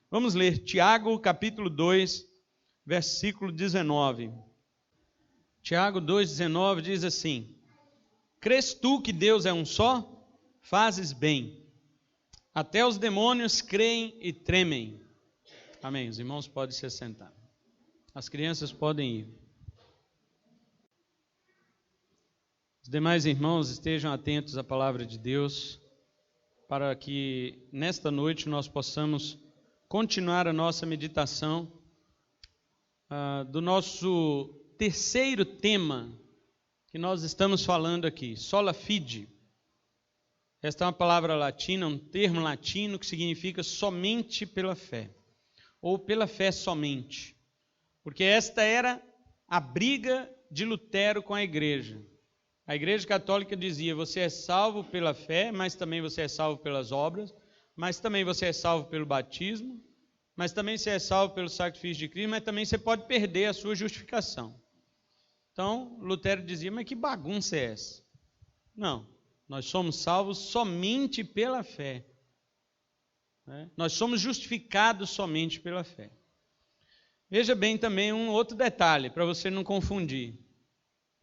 Vamos ler Tiago, capítulo 2, versículo 19. Tiago 2,19 diz assim: crês tu que Deus é um só? Fazes bem. Até os demônios creem e tremem. Amém. Os irmãos podem se assentar. As crianças podem ir. Os demais irmãos estejam atentos à palavra de Deus, para que nesta noite nós possamos continuar a nossa meditação do nosso terceiro tema que nós estamos falando aqui, sola fide. Esta é uma palavra latina, um termo latino que significa somente pela fé, ou pela fé somente, porque esta era a briga de Lutero com a igreja. A igreja católica dizia: você é salvo pela fé, mas também você é salvo pelas obras, mas também você é salvo pelo batismo, mas também você é salvo pelo sacrifício de Cristo, mas também você pode perder a sua justificação. Então, Lutero dizia: mas que bagunça é essa? Não, nós somos salvos somente pela fé. Nós somos justificados somente pela fé. Veja bem também um outro detalhe, para você não confundir.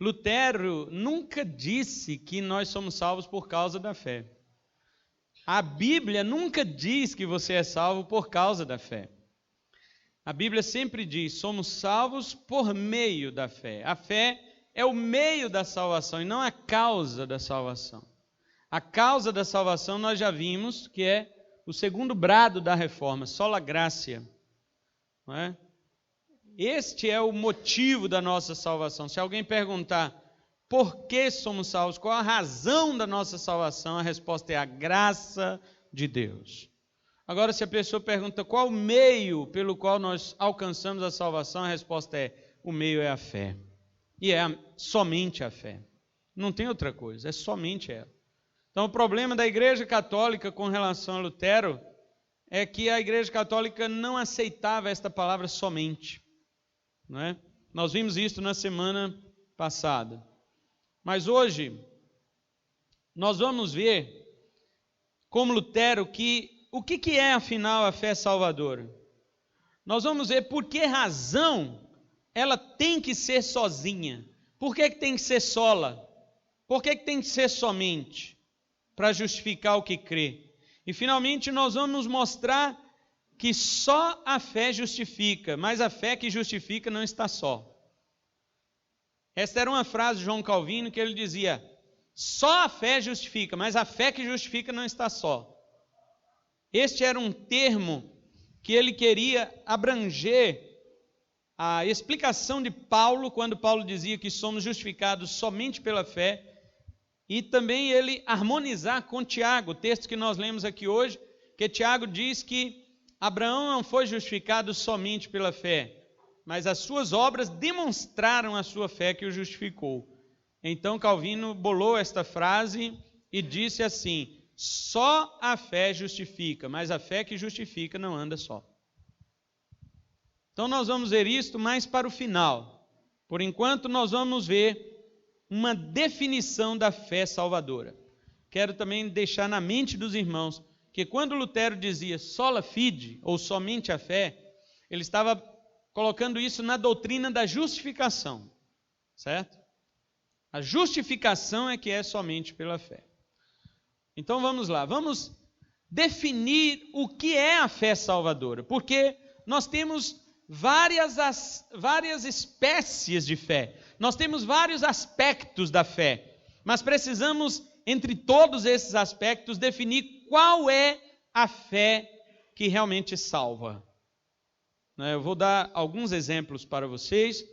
Lutero nunca disse que nós somos salvos por causa da fé. A Bíblia nunca diz que você é salvo por causa da fé. A Bíblia sempre diz: somos salvos por meio da fé. A fé é o meio da salvação e não a causa da salvação. A causa da salvação nós já vimos, que é o segundo brado da reforma, sola gratia. Não é? Este é o motivo da nossa salvação. Se alguém perguntar por que somos salvos, qual a razão da nossa salvação, a resposta é a graça de Deus. Agora, se a pessoa pergunta qual o meio pelo qual nós alcançamos a salvação, a resposta é: o meio é a fé. E é somente a fé. Não tem outra coisa, é somente ela. Então, o problema da Igreja Católica com relação a Lutero é que a Igreja Católica não aceitava esta palavra somente. Não é? Nós vimos isso na semana passada. Mas hoje, nós vamos ver, como Lutero, o que é afinal a fé salvadora. Nós vamos ver por que razão ela tem que ser sozinha. Por que tem que ser sola? Por que tem que ser somente? Para justificar o que crê. E finalmente nós vamos mostrar que só a fé justifica, mas a fé que justifica não está só. Esta era uma frase de João Calvino, que ele dizia: só a fé justifica, mas a fé que justifica não está só. Este era um termo que ele queria abranger a explicação de Paulo, quando Paulo dizia que somos justificados somente pela fé, e também ele harmonizar com Tiago, o texto que nós lemos aqui hoje, que Tiago diz que Abraão não foi justificado somente pela fé, mas as suas obras demonstraram a sua fé que o justificou. Então Calvino bolou esta frase e disse assim: só a fé justifica, mas a fé que justifica não anda só. Então nós vamos ver isto mais para o final. Por enquanto nós vamos ver uma definição da fé salvadora. Quero também deixar na mente dos irmãos que quando Lutero dizia sola fide, ou somente a fé, ele estava colocando isso na doutrina da justificação, certo? A justificação é que é somente pela fé. Então vamos lá, vamos definir o que é a fé salvadora, porque nós temos várias espécies de fé, nós temos vários aspectos da fé, mas precisamos, entre todos esses aspectos, definir qual é a fé que realmente salva. Eu vou dar alguns exemplos para vocês,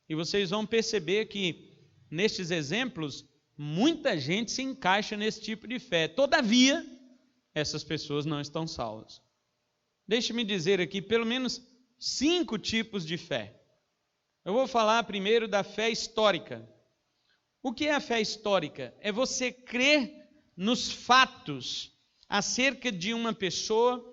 e vocês vão perceber que, nestes exemplos, muita gente se encaixa nesse tipo de fé. Todavia, essas pessoas não estão salvas. Deixe-me dizer aqui pelo menos 5 tipos de fé. Eu vou falar primeiro da fé histórica. O que é a fé histórica? É você crer nos fatos acerca de uma pessoa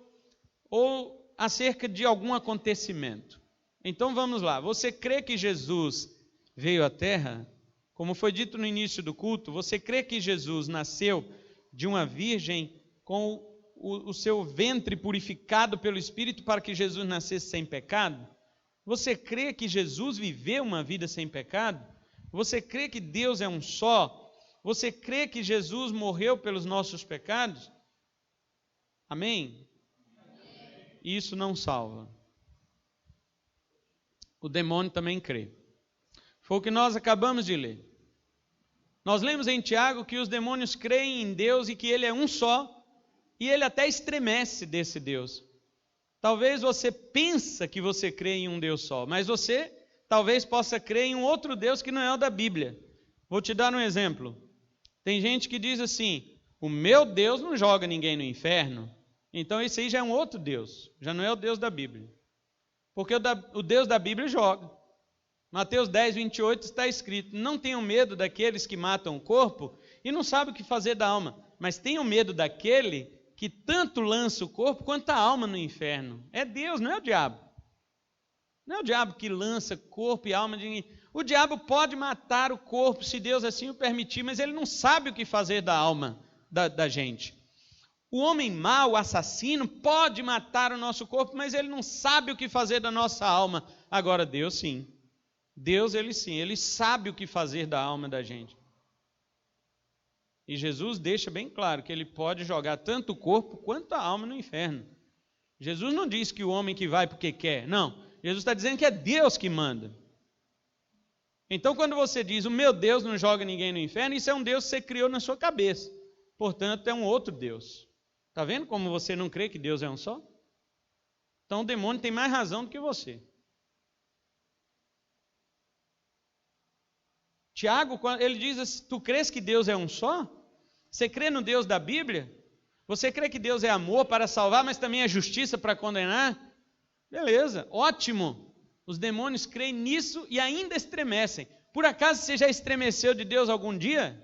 ou acerca de algum acontecimento. Então vamos lá, você crê que Jesus veio à Terra? Como foi dito no início do culto, você crê que Jesus nasceu de uma virgem com o seu ventre purificado pelo Espírito para que Jesus nascesse sem pecado? Você crê que Jesus viveu uma vida sem pecado? Você crê que Deus é um só? Você crê que Jesus morreu pelos nossos pecados? Amém? Isso não salva. O demônio também crê. Foi o que nós acabamos de ler. Nós lemos em Tiago que os demônios creem em Deus e que Ele é um só, e ele até estremece desse Deus. Talvez você pense que você crê em um Deus só, mas você talvez possa crer em um outro Deus que não é o da Bíblia. Vou te dar um exemplo. Tem gente que diz assim: o meu Deus não joga ninguém no inferno. Então esse aí já é um outro Deus, já não é o Deus da Bíblia. Porque o Deus da Bíblia joga. Mateus 10, 28 está escrito: não tenham medo daqueles que matam o corpo e não sabem o que fazer da alma, mas tenham medo daquele que tanto lança o corpo quanto a alma no inferno. É Deus, não é o diabo. Não é o diabo que lança corpo e alma de ninguém. O diabo pode matar o corpo, se Deus assim o permitir, mas ele não sabe o que fazer da alma da gente. O homem mau, o assassino, pode matar o nosso corpo, mas ele não sabe o que fazer da nossa alma. Agora, Deus sim. Deus, ele sim, ele sabe o que fazer da alma da gente. E Jesus deixa bem claro que ele pode jogar tanto o corpo quanto a alma no inferno. Jesus não diz que o homem que vai porque quer, não. Jesus está dizendo que é Deus que manda. Então, quando você diz, o meu Deus não joga ninguém no inferno, isso é um Deus que você criou na sua cabeça. Portanto, é um outro Deus. Está vendo como você não crê que Deus é um só? Então, o demônio tem mais razão do que você. Tiago, ele diz assim: tu crês que Deus é um só? Você crê no Deus da Bíblia? Você crê que Deus é amor para salvar, mas também é justiça para condenar? Beleza, ótimo. Os demônios creem nisso e ainda estremecem. Por acaso você já estremeceu de Deus algum dia?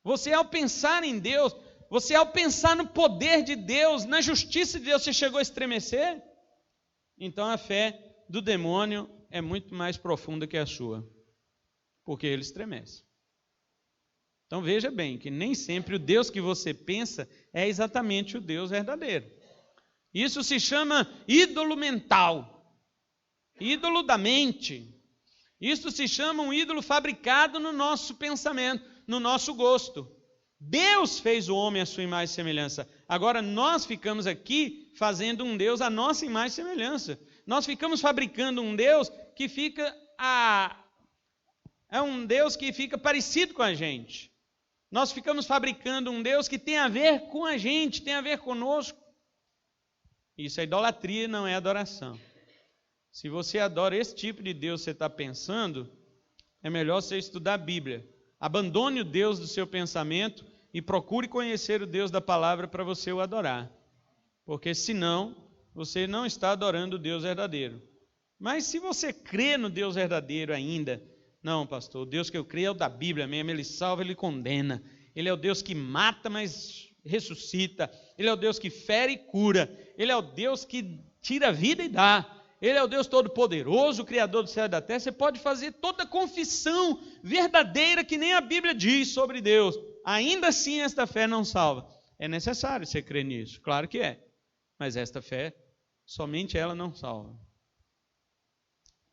Você, ao pensar em Deus, você, ao pensar no poder de Deus, na justiça de Deus, você chegou a estremecer? Então a fé do demônio é muito mais profunda que a sua, porque ele estremece. Então veja bem que nem sempre o Deus que você pensa é exatamente o Deus verdadeiro. Isso se chama ídolo mental, ídolo da mente. Isso se chama um ídolo fabricado no nosso pensamento, no nosso gosto. Deus fez o homem à sua imagem e semelhança. Agora nós ficamos aqui fazendo um Deus à nossa imagem e semelhança. Nós ficamos fabricando um Deus que é um Deus que fica parecido com a gente. Nós ficamos fabricando um Deus que tem a ver com a gente, tem a ver conosco. Isso é idolatria, não é adoração. Se você adora esse tipo de Deus que você está pensando, é melhor você estudar a Bíblia. Abandone o Deus do seu pensamento e procure conhecer o Deus da palavra para você o adorar. Porque senão, você não está adorando o Deus verdadeiro. Mas se você crê no Deus verdadeiro ainda, não, pastor, o Deus que eu creio é o da Bíblia mesmo, ele salva, ele condena. Ele é o Deus que mata, mas ressuscita. Ele é o Deus que fere e cura. Ele é o Deus que tira a vida e dá. Ele é o Deus todo-poderoso, o Criador do céu e da terra. Você pode fazer toda a confissão verdadeira que nem a Bíblia diz sobre Deus. Ainda assim, esta fé não salva. É necessário você crer nisso, claro que é. Mas esta fé, somente ela não salva.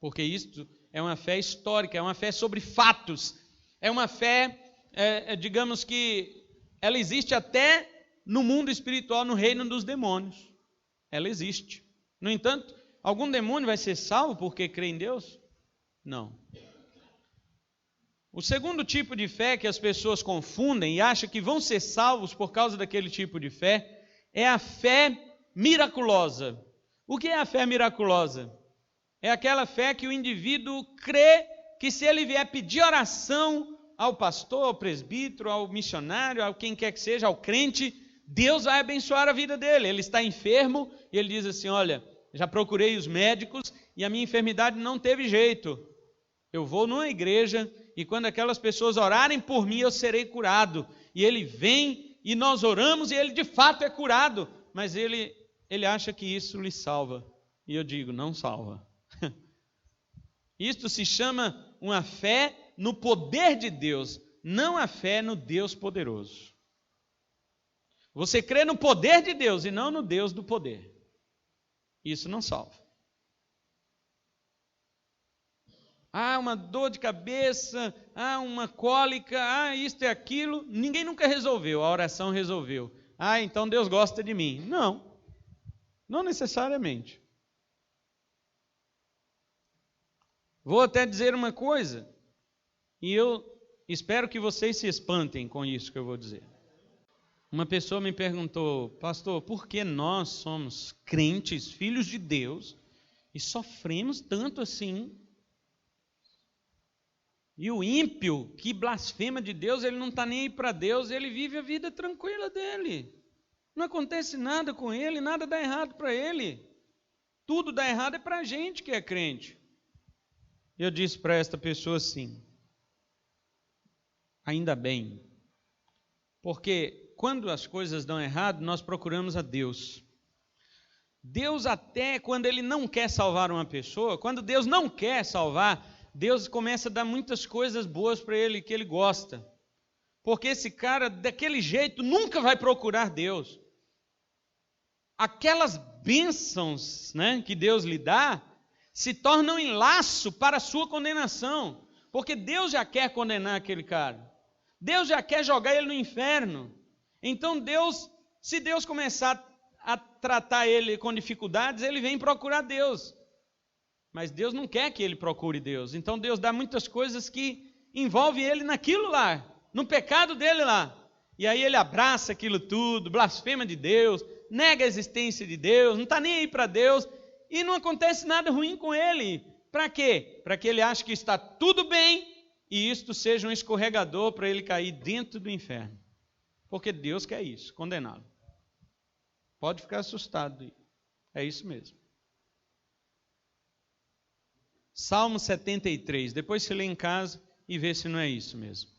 Porque isto é uma fé histórica, é uma fé sobre fatos. É uma fé, digamos que, ela existe até no mundo espiritual, no reino dos demônios. Ela existe. No entanto, algum demônio vai ser salvo porque crê em Deus? Não. O segundo tipo de fé que as pessoas confundem e acham que vão ser salvos por causa daquele tipo de fé é a fé miraculosa. O que é a fé miraculosa? É aquela fé que o indivíduo crê que se ele vier pedir oração ao pastor, ao presbítero, ao missionário, a quem quer que seja, ao crente, Deus vai abençoar a vida dele. Ele está enfermo e ele diz assim: olha, já procurei os médicos e a minha enfermidade não teve jeito. Eu vou numa igreja e quando aquelas pessoas orarem por mim, eu serei curado. E ele vem e nós oramos e ele de fato é curado. Mas ele acha que isso lhe salva. E eu digo, não salva. Isto se chama uma fé no poder de Deus, não a fé no Deus poderoso. Você crê no poder de Deus e não no Deus do poder. Isso não salva. Uma dor de cabeça, uma cólica, isto e aquilo. Ninguém nunca resolveu, a oração resolveu. Então Deus gosta de mim. Não necessariamente. Vou até dizer uma coisa, e eu espero que vocês se espantem com isso que eu vou dizer. Uma pessoa me perguntou: pastor, por que nós somos crentes, filhos de Deus, e sofremos tanto assim? E o ímpio que blasfema de Deus, ele não está nem aí para Deus, ele vive a vida tranquila dele. Não acontece nada com ele, nada dá errado para ele. Tudo dá errado é para a gente que é crente. Eu disse para esta pessoa assim: ainda bem, porque quando as coisas dão errado, nós procuramos a Deus. Deus, até quando Ele não quer salvar uma pessoa, quando Deus não quer salvar, Deus começa a dar muitas coisas boas para ele, que ele gosta. Porque esse cara, daquele jeito, nunca vai procurar Deus. Aquelas bênçãos, que Deus lhe dá, se tornam em laço para a sua condenação. Porque Deus já quer condenar aquele cara. Deus já quer jogar ele no inferno. Então se Deus começar a tratar ele com dificuldades, ele vem procurar Deus. Mas Deus não quer que ele procure Deus. Então Deus dá muitas coisas que envolvem ele naquilo lá, no pecado dele lá. E aí ele abraça aquilo tudo, blasfema de Deus, nega a existência de Deus, não está nem aí para Deus, e não acontece nada ruim com ele. Para quê? Para que ele ache que está tudo bem, e isto seja um escorregador para ele cair dentro do inferno. Porque Deus quer isso, condená-lo. Pode ficar assustado. É isso mesmo. Salmo 73. Depois você lê em casa e vê se não é isso mesmo.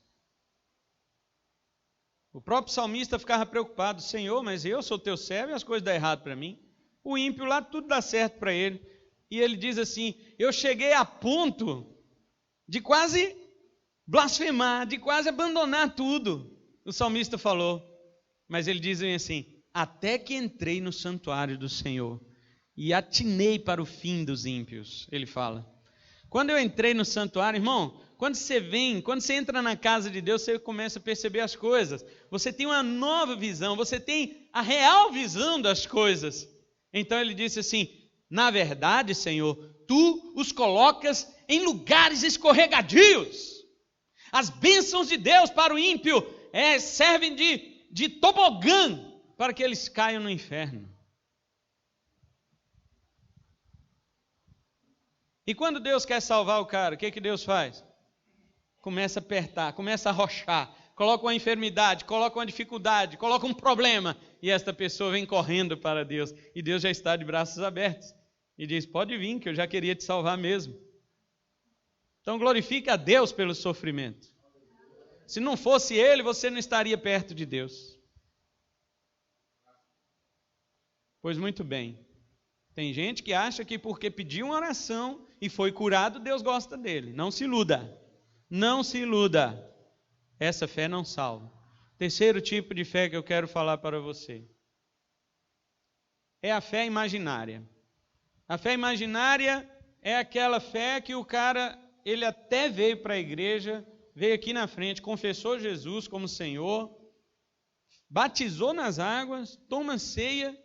O próprio salmista ficava preocupado: Senhor, mas eu sou teu servo e as coisas dão errado para mim. O ímpio lá, tudo dá certo para ele. E ele diz assim: eu cheguei a ponto de quase blasfemar, de quase abandonar tudo. O salmista falou. Mas ele diz assim: até que entrei no santuário do Senhor e atinei para o fim dos ímpios. Ele fala. Quando eu entrei no santuário, irmão, quando você entra na casa de Deus, você começa a perceber as coisas. Você tem uma nova visão, você tem a real visão das coisas. Então ele disse assim: na verdade, Senhor, tu os colocas em lugares escorregadios. As bênçãos de Deus para o ímpio servem de tobogã para que eles caiam no inferno. E quando Deus quer salvar o cara, o que Deus faz? Começa a apertar, começa a arrochar, coloca uma enfermidade, coloca uma dificuldade, coloca um problema, e esta pessoa vem correndo para Deus, e Deus já está de braços abertos, e diz: pode vir, que eu já queria te salvar mesmo. Então glorifique a Deus pelo sofrimento. Se não fosse Ele, você não estaria perto de Deus. Pois muito bem. Tem gente que acha que porque pediu uma oração e foi curado, Deus gosta dele. Não se iluda. Não se iluda. Essa fé não salva. Terceiro tipo de fé que eu quero falar para você é a fé imaginária. A fé imaginária é aquela fé que o cara, ele até veio para a igreja, veio aqui na frente, confessou Jesus como Senhor, batizou nas águas, toma ceia,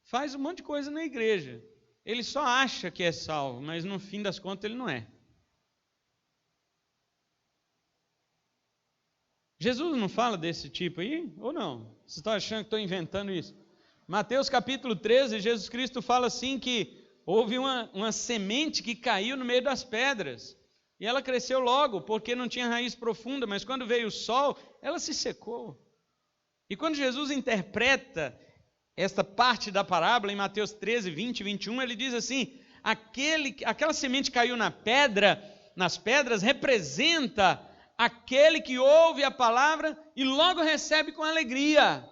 faz um monte de coisa na igreja. Ele só acha que é salvo, mas no fim das contas ele não é. Jesus não fala desse tipo aí? Ou não? Vocês estão achando que estou inventando isso? Mateus capítulo 13, Jesus Cristo fala assim que houve uma semente que caiu no meio das pedras. E ela cresceu logo, porque não tinha raiz profunda, mas quando veio o sol, ela se secou. E quando Jesus interpreta esta parte da parábola, em Mateus 13, 20 e 21, ele diz assim: aquela semente que caiu nas pedras, representa aquele que ouve a palavra e logo recebe com alegria.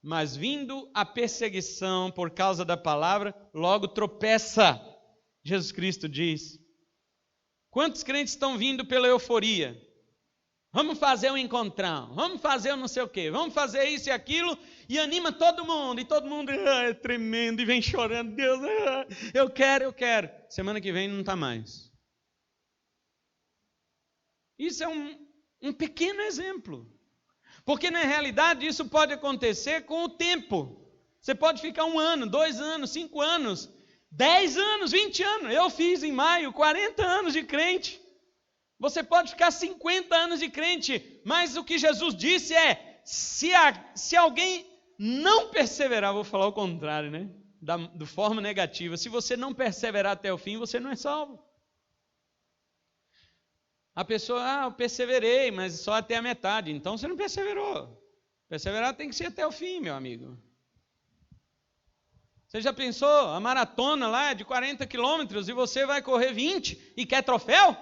Mas vindo a perseguição por causa da palavra, logo tropeça. Jesus Cristo diz. Quantos crentes estão vindo pela euforia? Vamos fazer um encontrão, vamos fazer um não sei o quê, vamos fazer isso e aquilo, e anima todo mundo, e todo mundo é tremendo, e vem chorando, Deus, eu quero. Semana que vem não está mais. Isso é um pequeno exemplo, porque na realidade isso pode acontecer com o tempo. Você pode ficar 1 ano, 2 anos, 5 anos, 10 anos, 20 anos. Eu fiz em maio 40 anos de crente. Você pode ficar 50 anos de crente, mas o que Jesus disse é, se alguém não perseverar, vou falar o contrário, né? De forma negativa, se você não perseverar até o fim, você não é salvo. A pessoa, eu perseverei, mas só até a metade, então você não perseverou. Perseverar tem que ser até o fim, meu amigo. Você já pensou, a maratona lá é de 40 quilômetros e você vai correr 20 e quer troféu?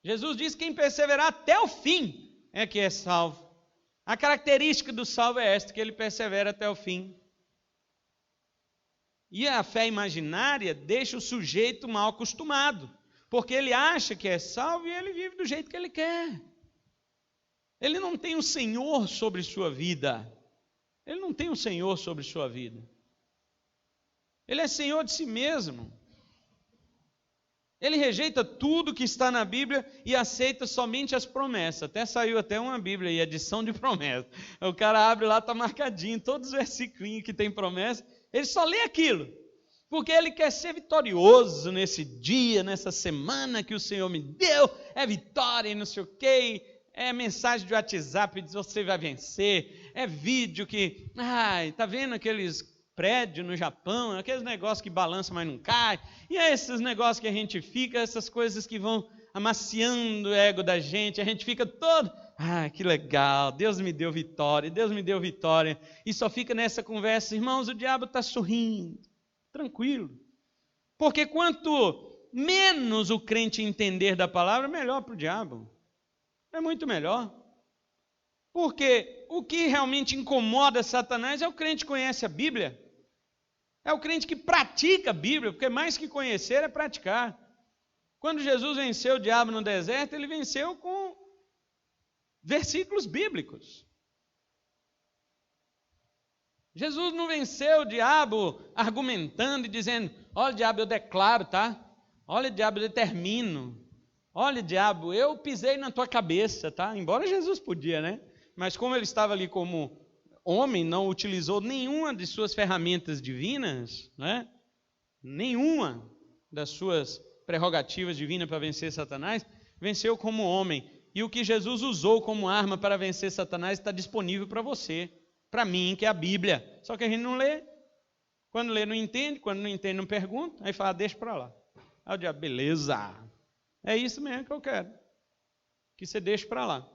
Jesus diz que quem perseverar até o fim é que é salvo. A característica do salvo é esta, que ele persevera até o fim. E a fé imaginária deixa o sujeito mal acostumado, porque ele acha que é salvo e ele vive do jeito que ele quer. Ele não tem um Senhor sobre sua vida. Ele não tem um Senhor sobre sua vida. Ele é Senhor de si mesmo. Ele rejeita tudo que está na Bíblia e aceita somente as promessas. Até saiu até uma Bíblia aí, edição de promessas. O cara abre lá, está marcadinho, todos os versículos que tem promessa. Ele só lê aquilo, porque ele quer ser vitorioso nesse dia, nessa semana que o Senhor me deu. É vitória e não sei o quê. É mensagem de WhatsApp, diz você vai vencer. É vídeo que, tá vendo aqueles prédio no Japão, aqueles negócios que balançam, mas não cai, e é esses negócios que a gente fica, essas coisas que vão amaciando o ego da gente, a gente fica todo, que legal, Deus me deu vitória, e só fica nessa conversa, irmãos, o diabo está sorrindo, tranquilo, porque quanto menos o crente entender da palavra, melhor para o diabo, é muito melhor. Porque o que realmente incomoda Satanás é o crente que conhece a Bíblia. É o crente que pratica a Bíblia, porque mais que conhecer é praticar. Quando Jesus venceu o diabo no deserto, ele venceu com versículos bíblicos. Jesus não venceu o diabo argumentando e dizendo, olha diabo, eu declaro, tá? Olha diabo, eu determino. Olha diabo, eu pisei na tua cabeça, tá? Embora Jesus podia, né? Mas como ele estava ali como homem, não utilizou nenhuma de suas ferramentas divinas, né? Nenhuma das suas prerrogativas divinas para vencer Satanás, venceu como homem. E o que Jesus usou como arma para vencer Satanás está disponível para você, para mim, que é a Bíblia. Só que a gente não lê. Quando lê, não entende. Quando não entende, não pergunta. Aí fala, deixa para lá. Aí o diabo, beleza. É isso mesmo que eu quero. Que você deixe para lá.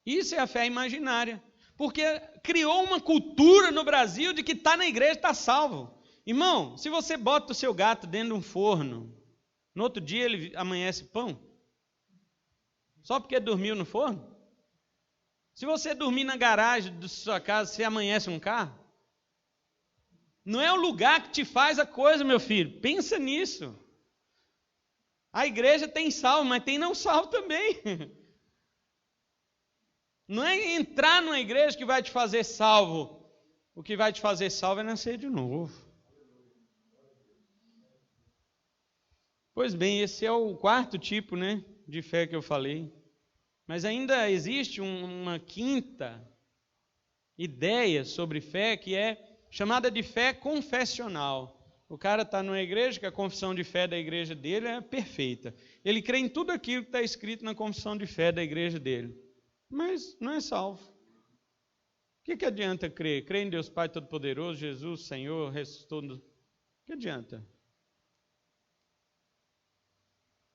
Isso é a fé imaginária, porque criou uma cultura no Brasil de que está na igreja, está salvo. Irmão, se você bota o seu gato dentro de um forno, no outro dia ele amanhece pão, só porque dormiu no forno? Se você dormir na garagem da sua casa, você amanhece um carro? Não é o lugar que te faz a coisa, meu filho, pensa nisso. A igreja tem salvo, mas tem não salvo também. Não é entrar numa igreja que vai te fazer salvo. O que vai te fazer salvo é nascer de novo. Pois bem, esse é o 4º tipo, né, de fé que eu falei. Mas ainda existe uma 5ª ideia sobre fé, que é chamada de fé confessional. O cara está numa igreja que a confissão de fé da igreja dele é perfeita. Ele crê em tudo aquilo que está escrito na confissão de fé da igreja dele. Mas não é salvo. O que adianta crer? Crer em Deus Pai Todo-Poderoso, Jesus, Senhor, ressuscitou. O que adianta?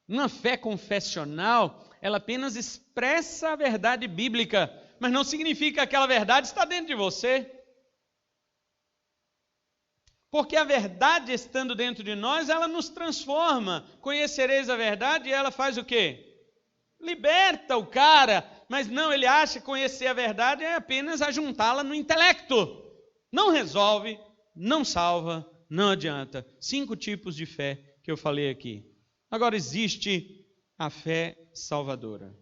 Uma fé confessional, ela apenas expressa a verdade bíblica, mas não significa que aquela verdade está dentro de você. Porque a verdade estando dentro de nós, ela nos transforma. Conhecereis a verdade e ela faz o quê? Liberta o cara. Mas não, ele acha que conhecer a verdade é apenas ajuntá-la no intelecto. Não resolve, não salva, não adianta. 5 tipos de fé que eu falei aqui. Agora existe a fé salvadora.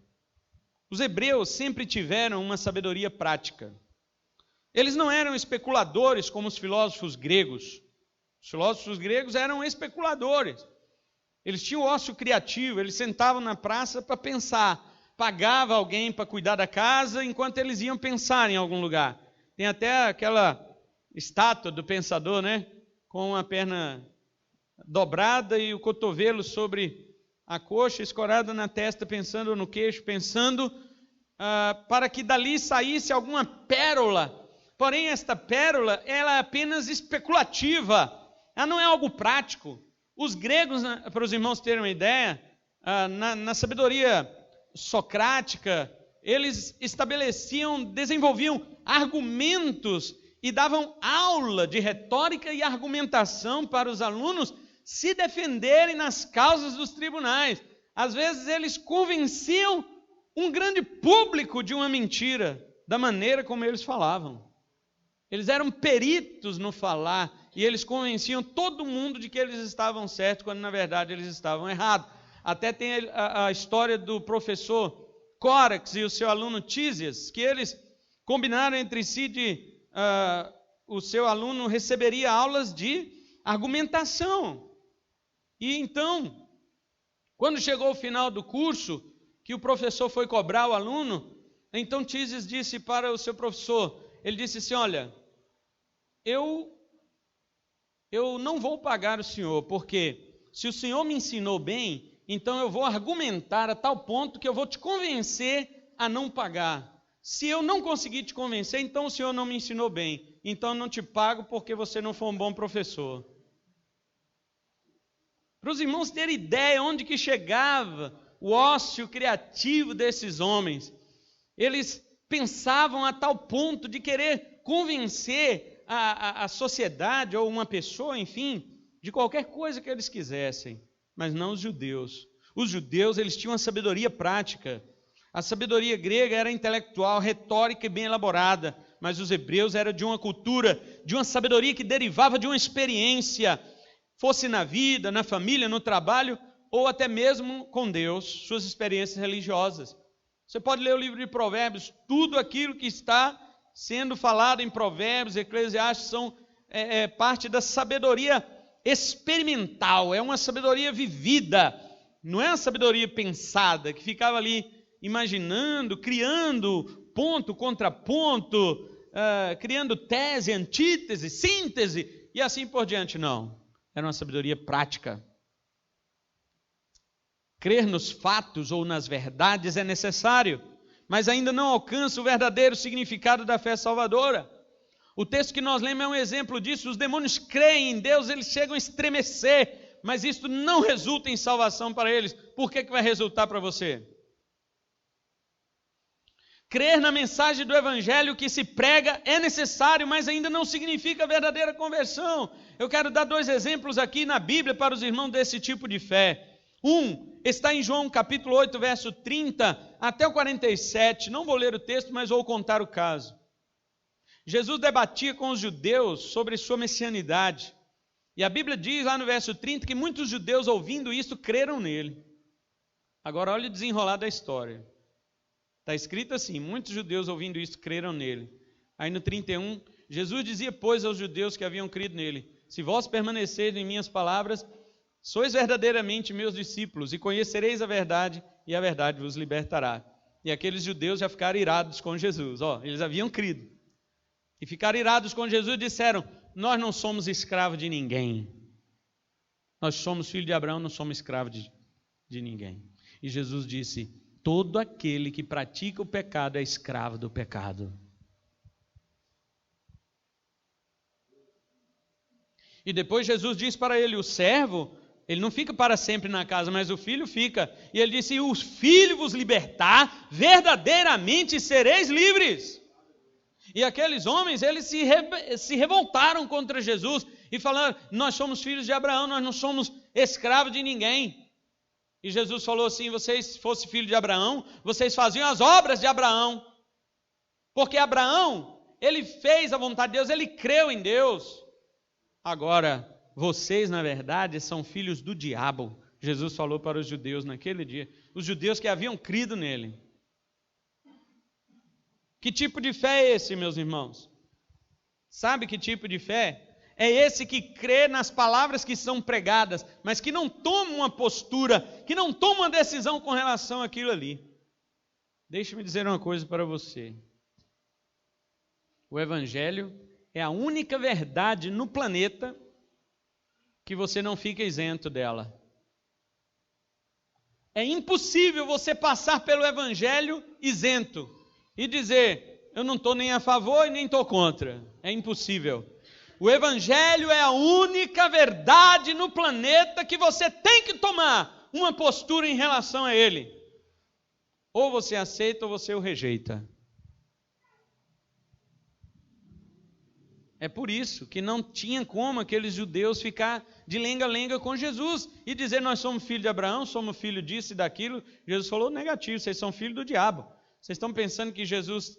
Os hebreus sempre tiveram uma sabedoria prática. Eles não eram especuladores como os filósofos gregos. Os filósofos gregos eram especuladores. Eles tinham ócio criativo, eles sentavam na praça para pensar. Pagava alguém para cuidar da casa enquanto eles iam pensar em algum lugar. Tem até aquela estátua do pensador, né? Com a perna dobrada e o cotovelo sobre a coxa, escorada na testa, pensando no queixo, pensando para que dali saísse alguma pérola. Porém, esta pérola, ela é apenas especulativa. Ela não é algo prático. Os gregos, para os irmãos terem uma ideia, na sabedoria socrática, eles desenvolviam argumentos e davam aula de retórica e argumentação para os alunos se defenderem nas causas dos tribunais. Às vezes eles convenciam um grande público de uma mentira, da maneira como eles falavam. Eles eram peritos no falar e eles convenciam todo mundo de que eles estavam certos, quando na verdade eles estavam errados. Até tem a história do professor Córax e o seu aluno Tísias, que eles combinaram entre si o seu aluno receberia aulas de argumentação. E então, quando chegou o final do curso, que o professor foi cobrar o aluno, então Tísias disse para o seu professor, ele disse assim, olha, eu não vou pagar o senhor, porque se o senhor me ensinou bem, então eu vou argumentar a tal ponto que eu vou te convencer a não pagar. Se eu não conseguir te convencer, então o senhor não me ensinou bem. Então eu não te pago porque você não foi um bom professor. Para os irmãos terem ideia onde que chegava o ócio criativo desses homens. Eles pensavam a tal ponto de querer convencer a sociedade ou uma pessoa, enfim, de qualquer coisa que eles quisessem. Mas não os judeus. Os judeus, eles tinham uma sabedoria prática. A sabedoria grega era intelectual, retórica e bem elaborada, mas os hebreus eram de uma cultura, de uma sabedoria que derivava de uma experiência, fosse na vida, na família, no trabalho, ou até mesmo com Deus, suas experiências religiosas. Você pode ler o livro de Provérbios, tudo aquilo que está sendo falado em Provérbios, Eclesiastes, são parte da sabedoria experimental, é uma sabedoria vivida, não é uma sabedoria pensada, que ficava ali imaginando, criando ponto contra ponto, criando tese, antítese, síntese e assim por diante. Não, era uma sabedoria prática. Crer nos fatos ou nas verdades é necessário, mas ainda não alcança o verdadeiro significado da fé salvadora. O texto que nós lemos é um exemplo disso. Os demônios creem em Deus, eles chegam a estremecer, mas isso não resulta em salvação para eles. Por que vai resultar para você? Crer na mensagem do evangelho que se prega é necessário, mas ainda não significa verdadeira conversão. Eu quero dar 2 exemplos aqui na Bíblia para os irmãos desse tipo de fé. Um está em João capítulo 8, verso 30 até o 47. Não vou ler o texto, mas vou contar o caso. Jesus debatia com os judeus sobre sua messianidade. E a Bíblia diz lá no verso 30 que muitos judeus ouvindo isso creram nele. Agora olha o desenrolar da história. Está escrito assim, muitos judeus ouvindo isso creram nele. Aí no 31, Jesus dizia, pois, aos judeus que haviam crido nele, se vós permanecerdes em minhas palavras, sois verdadeiramente meus discípulos e conhecereis a verdade e a verdade vos libertará. E aqueles judeus já ficaram irados com Jesus. Eles haviam crido. E ficaram irados com Jesus e disseram, nós não somos escravos de ninguém. Nós somos filhos de Abraão, não somos escravos de ninguém. E Jesus disse, todo aquele que pratica o pecado é escravo do pecado. E depois Jesus diz para ele, o servo, ele não fica para sempre na casa, mas o filho fica. E ele disse, o filho vos libertar, verdadeiramente sereis livres. E aqueles homens, eles se revoltaram contra Jesus e falaram, nós somos filhos de Abraão, nós não somos escravos de ninguém. E Jesus falou assim, vocês fossem filhos de Abraão, vocês faziam as obras de Abraão. Porque Abraão, ele fez a vontade de Deus, ele creu em Deus. Agora, vocês, na verdade, são filhos do diabo, Jesus falou para os judeus naquele dia, os judeus que haviam crido nele. Que tipo de fé é esse, meus irmãos? Sabe que tipo de fé? É esse que crê nas palavras que são pregadas, mas que não toma uma postura, que não toma uma decisão com relação àquilo ali. Deixe-me dizer uma coisa para você. O Evangelho é a única verdade no planeta que você não fica isento dela. É impossível você passar pelo Evangelho isento e dizer, eu não estou nem a favor e nem estou contra. É impossível. O Evangelho é a única verdade no planeta que você tem que tomar uma postura em relação a ele. Ou você aceita ou você o rejeita. É por isso que não tinha como aqueles judeus ficar de lenga-lenga com Jesus e dizer, nós somos filhos de Abraão, somos filhos disso e daquilo. Jesus falou, negativo, vocês são filhos do diabo. Vocês estão pensando que Jesus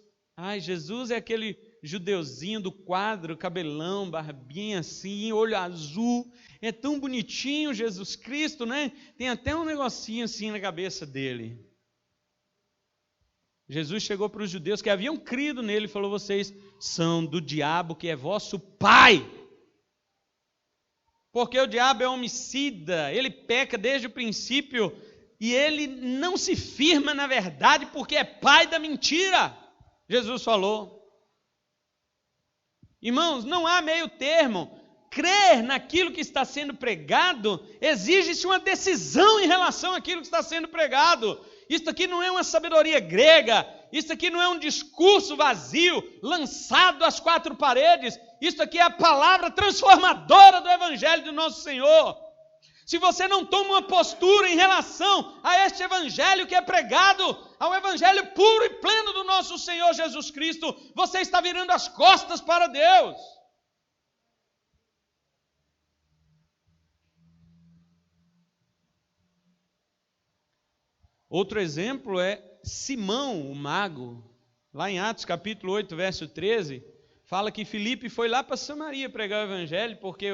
é aquele judeuzinho do quadro, cabelão, barbinha assim, olho azul, é tão bonitinho Jesus Cristo, né? Tem até um negocinho assim na cabeça dele. Jesus chegou para os judeus que haviam crido nele e falou, vocês são do diabo que é vosso pai. Porque o diabo é homicida, ele peca desde o princípio e ele não se firma na verdade porque é pai da mentira. Jesus falou. Irmãos, não há meio termo. Crer naquilo que está sendo pregado exige-se uma decisão em relação àquilo que está sendo pregado. Isso aqui não é uma sabedoria grega, isso aqui não é um discurso vazio, lançado às quatro paredes, isso aqui é a palavra transformadora do Evangelho do nosso Senhor. Se você não toma uma postura em relação a este Evangelho que é pregado, ao Evangelho puro e pleno do nosso Senhor Jesus Cristo, você está virando as costas para Deus. Outro exemplo é Simão, o mago. Lá em Atos capítulo 8, verso 13, fala que Filipe foi lá para Samaria pregar o Evangelho, porque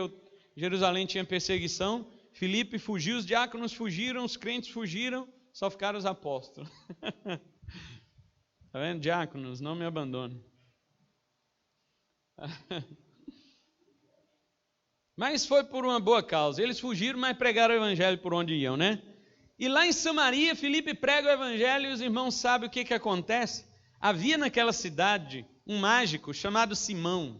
Jerusalém tinha perseguição. Filipe fugiu, os diáconos fugiram, os crentes fugiram, só ficaram os apóstolos. Está vendo? Diáconos, não me abandonem. Mas foi por uma boa causa. Eles fugiram, mas pregaram o Evangelho por onde iam, né? E lá em Samaria, Filipe prega o Evangelho e os irmãos sabem o que acontece? Havia naquela cidade um mágico chamado Simão.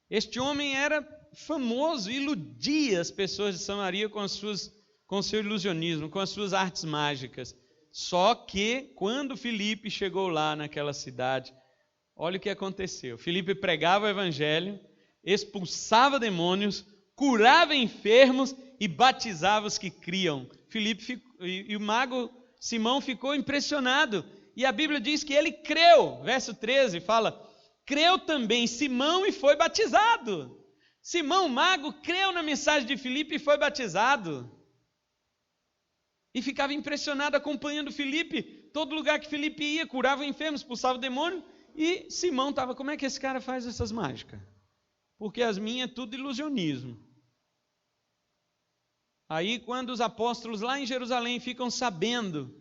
Este homem era famoso, iludia as pessoas de Samaria com seu ilusionismo, com as suas artes mágicas. Só que, quando Filipe chegou lá naquela cidade, olha o que aconteceu. Filipe pregava o Evangelho, expulsava demônios, curava enfermos e batizava os que criam. E o mago Simão ficou impressionado. E a Bíblia diz que ele creu. Verso 13 fala, creu também Simão e foi batizado. Simão, mago, creu na mensagem de Filipe e foi batizado. E ficava impressionado acompanhando Filipe. Todo lugar que Filipe ia, curava enfermos, expulsava o demônio. E Simão estava, como é que esse cara faz essas mágicas? Porque as minhas é tudo ilusionismo. Aí, quando os apóstolos lá em Jerusalém ficam sabendo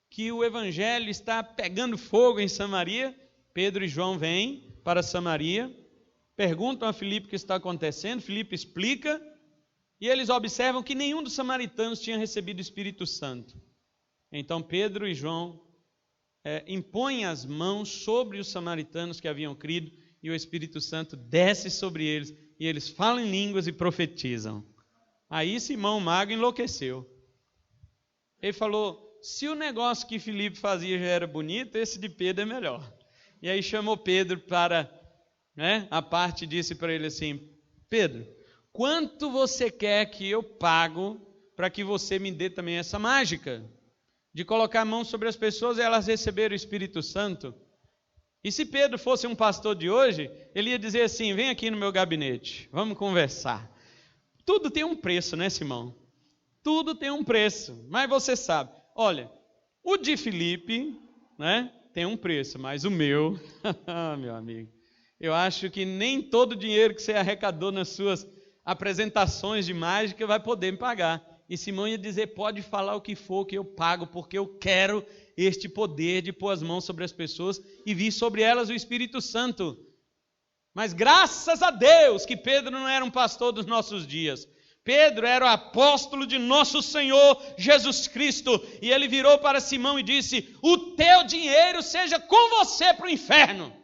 que o Evangelho está pegando fogo em Samaria, Pedro e João vêm para Samaria, perguntam a Filipe o que está acontecendo, Filipe explica, e eles observam que nenhum dos samaritanos tinha recebido o Espírito Santo. Então Pedro e João impõem as mãos sobre os samaritanos que haviam crido, e o Espírito Santo desce sobre eles, e eles falam em línguas e profetizam. Aí Simão, o mago, enlouqueceu. Ele falou, se o negócio que Filipe fazia já era bonito, esse de Pedro é melhor. E aí chamou Pedro para, a parte e disse para ele assim, Pedro, quanto você quer que eu pago para que você me dê também essa mágica? De colocar a mão sobre as pessoas e elas receberem o Espírito Santo? E se Pedro fosse um pastor de hoje, ele ia dizer assim, vem aqui no meu gabinete, vamos conversar. Tudo tem um preço, né, Simão? Tudo tem um preço, mas você sabe. Olha, o de Filipe, tem um preço, mas o meu, meu amigo, eu acho que nem todo o dinheiro que você arrecadou nas suas apresentações de mágica vai poder me pagar. E Simão ia dizer, pode falar o que for que eu pago, porque eu quero este poder de pôr as mãos sobre as pessoas e vir sobre elas o Espírito Santo. Mas graças a Deus que Pedro não era um pastor dos nossos dias. Pedro era o apóstolo de nosso Senhor Jesus Cristo. E ele virou para Simão e disse, o teu dinheiro seja com você para o inferno.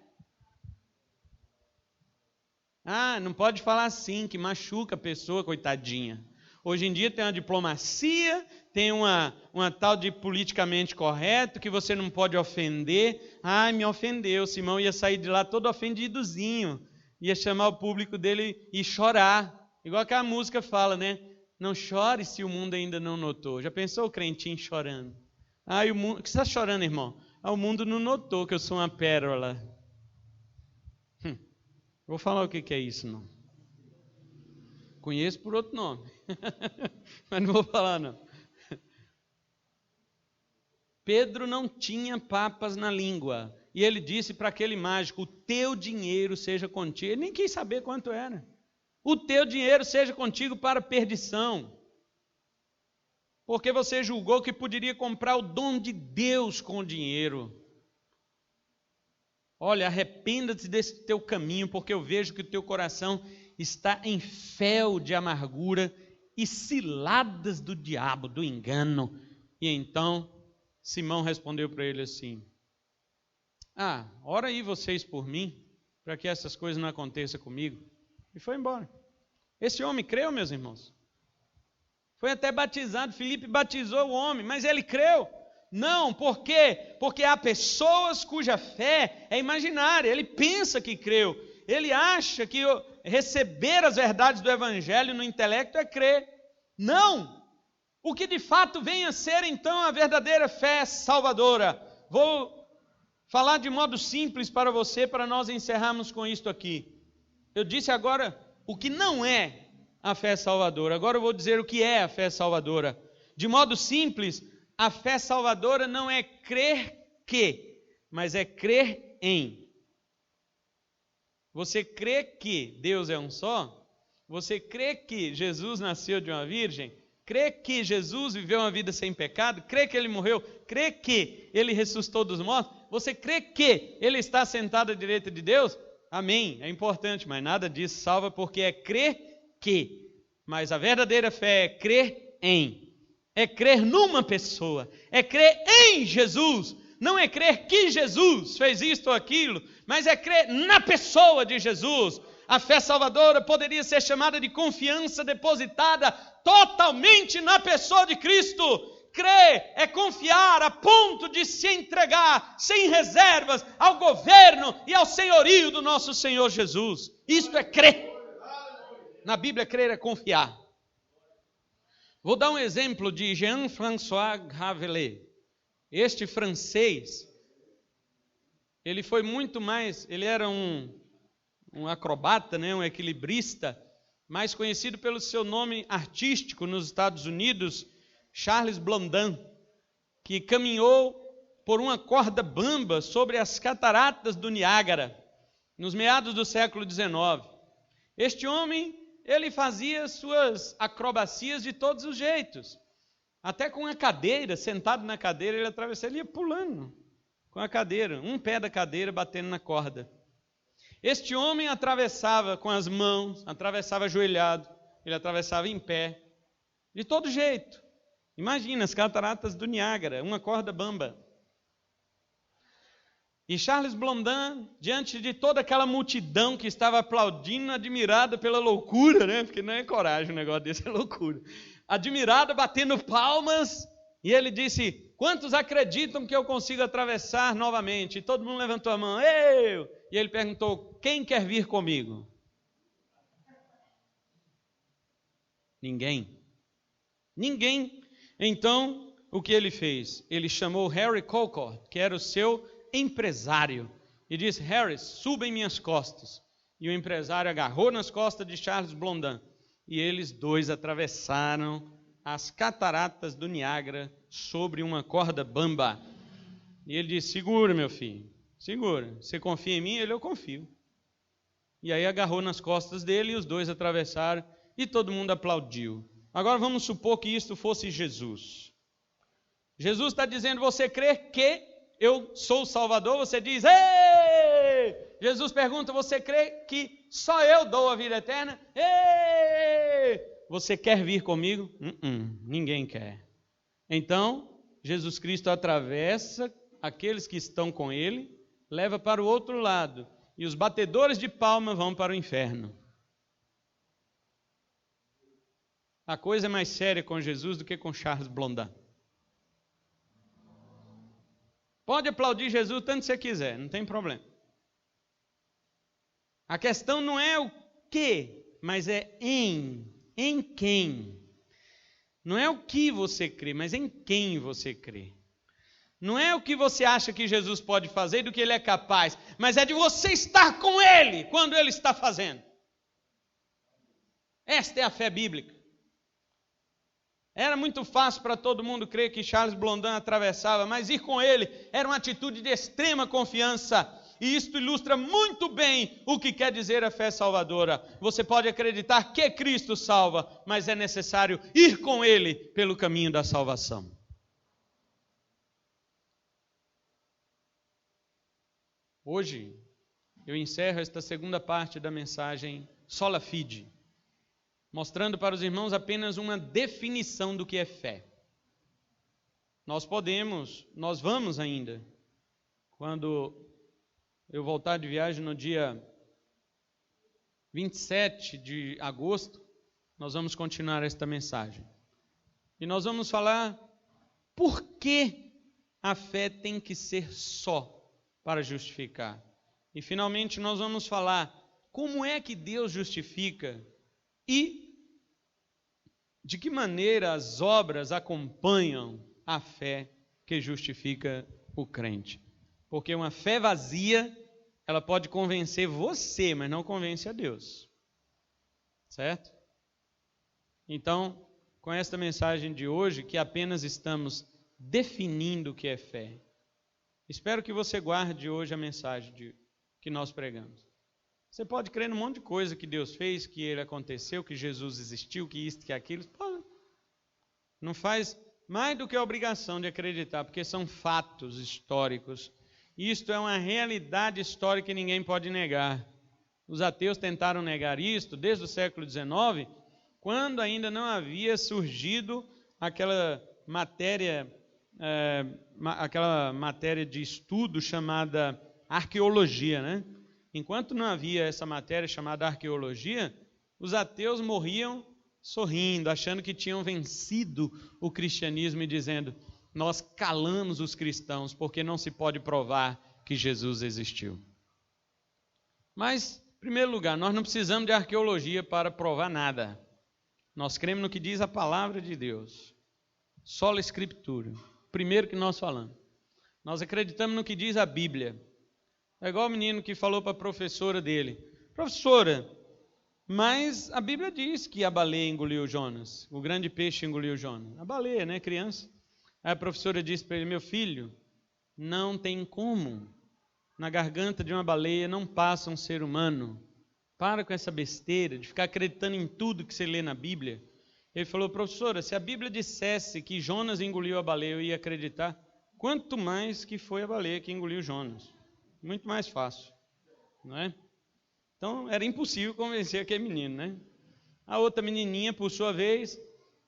Ah, não pode falar assim, que machuca a pessoa, coitadinha. Hoje em dia tem uma diplomacia, tem uma tal de politicamente correto, que você não pode ofender. Ai, me ofendeu. Simão ia sair de lá todo ofendidozinho. Ia chamar o público dele e chorar. Igual que a música fala, né? Não chore se o mundo ainda não notou. Já pensou o crentinho chorando? Ai, o mundo... O que você está chorando, irmão? Ah, o mundo não notou que eu sou uma pérola. Vou falar o que é isso, não. Conheço por outro nome. Mas não vou falar, não. Pedro não tinha papas na língua. E ele disse para aquele mágico, o teu dinheiro seja contigo. Ele nem quis saber quanto era. O teu dinheiro seja contigo para perdição. Porque você julgou que poderia comprar o dom de Deus com o dinheiro. Olha, arrependa-te desse teu caminho, porque eu vejo que o teu coração está em fel de amargura e ciladas do diabo, do engano. E então Simão respondeu para ele assim, ora aí vocês por mim, para que essas coisas não aconteçam comigo. E foi embora. Esse homem creu, meus irmãos. Foi até batizado, Filipe batizou o homem, mas ele creu. Não, por quê? Porque há pessoas cuja fé é imaginária, ele pensa que creu. Ele acha que receber as verdades do Evangelho no intelecto é crer. Não! O que de fato vem a ser então a verdadeira fé salvadora. Vou falar de modo simples para você, para nós encerrarmos com isto aqui. Eu disse agora o que não é a fé salvadora. Agora eu vou dizer o que é a fé salvadora. De modo simples, a fé salvadora não é crer que, mas é crer em. Você crê que Deus é um só? Você crê que Jesus nasceu de uma virgem? Crê que Jesus viveu uma vida sem pecado? Crê que Ele morreu? Crê que Ele ressuscitou dos mortos? Você crê que Ele está sentado à direita de Deus? Amém, é importante, mas nada disso salva, porque é crer que. Mas a verdadeira fé é crer em. É crer numa pessoa, é crer em Jesus. Não é crer que Jesus fez isto ou aquilo, mas é crer na pessoa de Jesus. A fé salvadora poderia ser chamada de confiança depositada totalmente na pessoa de Cristo. Crer é confiar a ponto de se entregar sem reservas ao governo e ao senhorio do nosso Senhor Jesus. Isto é crer. Na Bíblia, crer é confiar. Vou dar um exemplo de Jean-François Rabelais. Este francês, ele foi muito mais, ele era um acrobata, né, um equilibrista, mais conhecido pelo seu nome artístico nos Estados Unidos, Charles Blondin, que caminhou por uma corda bamba sobre as cataratas do Niágara, nos meados do século XIX. Este homem, ele fazia suas acrobacias de todos os jeitos. Até com a cadeira, sentado na cadeira, ele atravessava, ele ia pulando com a cadeira, um pé da cadeira batendo na corda. Este homem atravessava com as mãos, atravessava ajoelhado, ele atravessava em pé, de todo jeito. Imagina as cataratas do Niágara, uma corda bamba. E Charles Blondin, diante de toda aquela multidão que estava aplaudindo, admirada pela loucura, né? Porque não é coragem, um negócio desse é loucura. Admirada, batendo palmas, e ele disse, quantos acreditam que eu consigo atravessar novamente? E todo mundo levantou a mão, eu! E ele perguntou, quem quer vir comigo? Ninguém. Ninguém. Então, o que ele fez? Ele chamou Harry Colcord, que era o seu empresário, e disse, Harry, suba em minhas costas. E o empresário agarrou nas costas de Charles Blondin, e eles dois atravessaram as cataratas do Niágara sobre uma corda bamba. E ele disse, segura, meu filho, segura. Você confia em mim? Ele, eu confio. E aí agarrou nas costas dele, e os dois atravessaram, e todo mundo aplaudiu. Agora vamos supor que isto fosse Jesus. Jesus está dizendo, você crê que eu sou o Salvador? Você diz, ei! Jesus pergunta, você crê que só eu dou a vida eterna? Ei! Você quer vir comigo? Ninguém quer. Então, Jesus Cristo atravessa aqueles que estão com ele, leva para o outro lado, e os batedores de palma vão para o inferno. A coisa é mais séria com Jesus do que com Charles Blondin. Pode aplaudir Jesus tanto que você quiser, não tem problema. A questão não é o que, mas é em quem. Não é o que você crê, mas em quem você crê. Não é o que você acha que Jesus pode fazer e do que ele é capaz, mas é de você estar com ele quando ele está fazendo. Esta é a fé bíblica. Era muito fácil para todo mundo crer que Charles Blondin atravessava, mas ir com ele era uma atitude de extrema confiança. E isto ilustra muito bem o que quer dizer a fé salvadora. Você pode acreditar que Cristo salva, mas é necessário ir com ele pelo caminho da salvação. Hoje, eu encerro esta segunda parte da mensagem Sola Fide, mostrando para os irmãos apenas uma definição do que é fé. Nós vamos ainda, quando eu voltar de viagem no dia 27 de agosto, nós vamos continuar esta mensagem. E nós vamos falar por que a fé tem que ser só para justificar. E finalmente nós vamos falar como é que Deus justifica e de que maneira as obras acompanham a fé que justifica o crente. Porque uma fé vazia, ela pode convencer você, mas não convence a Deus. Certo? Então, com esta mensagem de hoje, que apenas estamos definindo o que é fé, espero que você guarde hoje a mensagem que nós pregamos. Você pode crer num monte de coisa que Deus fez, que ele aconteceu, que Jesus existiu, que isto, que aquilo. Pode. Não faz mais do que a obrigação de acreditar, porque são fatos históricos. Isto é uma realidade histórica que ninguém pode negar. Os ateus tentaram negar isto desde o século XIX, quando ainda não havia surgido aquela matéria de estudo chamada arqueologia, né? Enquanto não havia essa matéria chamada arqueologia, os ateus morriam sorrindo, achando que tinham vencido o cristianismo e dizendo, nós calamos os cristãos porque não se pode provar que Jesus existiu. Mas, em primeiro lugar, nós não precisamos de arqueologia para provar nada. Nós cremos no que diz a palavra de Deus. Sola Escritura. Primeiro que nós falamos. Nós acreditamos no que diz a Bíblia. É igual o menino que falou para a professora dele, professora, mas a Bíblia diz que a baleia engoliu Jonas, o grande peixe engoliu Jonas. A baleia, né, criança? Aí a professora disse para ele, meu filho, não tem como. Na garganta de uma baleia não passa um ser humano. Para com essa besteira de ficar acreditando em tudo que você lê na Bíblia. Ele falou, professora, se a Bíblia dissesse que Jonas engoliu a baleia, eu ia acreditar. Quanto mais que foi a baleia que engoliu Jonas. Muito mais fácil, não é? Então, era impossível convencer aquele menino, né? A outra menininha, por sua vez,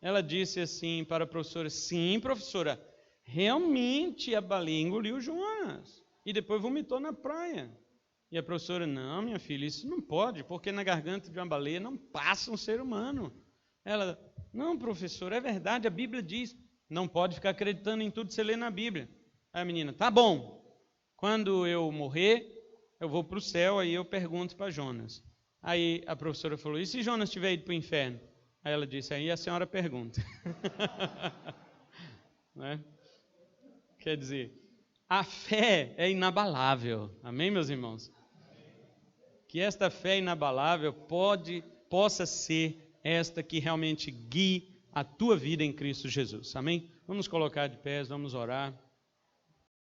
ela disse assim para a professora, sim, professora, realmente a baleia engoliu Jonas e depois vomitou na praia. E a professora, não, minha filha, isso não pode, porque na garganta de uma baleia não passa um ser humano. Ela, não, professora, é verdade, a Bíblia diz, não pode ficar acreditando em tudo que você lê na Bíblia. Aí a menina, tá bom. Quando eu morrer, eu vou para o céu, aí eu pergunto para Jonas. Aí a professora falou, e se Jonas tiver ido para o inferno? Aí ela disse, aí a senhora pergunta. Né? Quer dizer, a fé é inabalável. Amém, meus irmãos? Que esta fé inabalável possa ser esta que realmente guie a tua vida em Cristo Jesus. Amém? Vamos colocar de pés, vamos orar.